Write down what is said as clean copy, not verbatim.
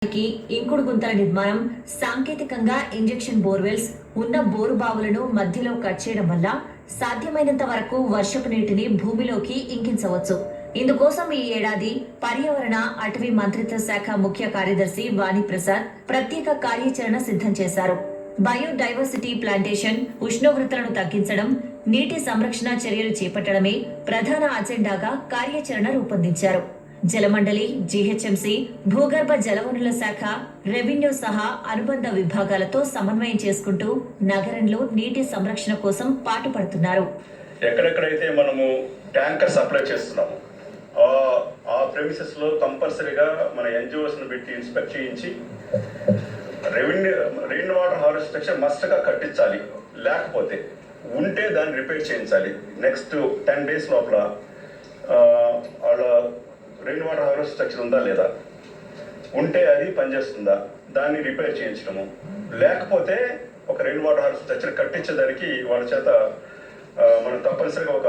ఇంకుడు గుంతల నిర్మాణం, సాంకేతికంగా ఇంజెక్షన్ బోర్వెల్స్ ఉన్న బోరు బావులను మధ్యలో కట్ చేయడం వల్ల సాధ్యమైనంత వరకు వర్షపు నీటిని భూమిలోకి ఇంకించవచ్చు. ఇందుకోసం ఈ ఏడాది పర్యావరణ అటవీ మంత్రిత్వ శాఖ ముఖ్య కార్యదర్శి వాణిప్రసాద్ ప్రత్యేక కార్యాచరణ సిద్ధం చేశారు. బయోడైవర్సిటీ ప్లాంటేషన్, ఉష్ణోగ్రతలను తగ్గించడం, నీటి సంరక్షణ చర్యలు చేపట్టడమే ప్రధాన అజెండాగా కార్యాచరణ రూపొందించారు. జలమండలి, జీహెచ్ఎంసీ, భూగర్భ జలవనరుల శాఖ, రెవెన్యూ సహా అనుబంధ విభాగాలతో సమన్వయం చేసుకుంటూ నగరంలో నీటి సంరక్షణ కోసం పాటుపడుతున్నారు. ఎక్కడెక్కడైతే మనము ట్యాంకర్ సప్లై చేస్తున్నాము ఆ ప్రెమిసెస్ లో కంపల్సరీగా మన ఎన్జిఓస్ ను పెట్టి ఇన్స్పెక్ట్ చేయించి rain water harvest structure must గా కట్టించాలి. లేకపోతే ఉంటే దాన్ని రిపేర్ చేయించాలి. నెక్స్ట్ 10 days లోపల వాళ్ళ రెయిన్ వాటర్ హార్వెస్ట్ స్ట్రక్చర్ ఉందా లేదా, ఉంటే అది పనిచేస్తుందా, దాన్ని రిపేర్ చేయించడము. లేకపోతే ఒక రెయిన్ వాటర్ హార్వెస్ట్ స్ట్రక్చర్ కట్టించేదానికి వాళ్ళ చేత మనం తప్పనిసరిగా ఒక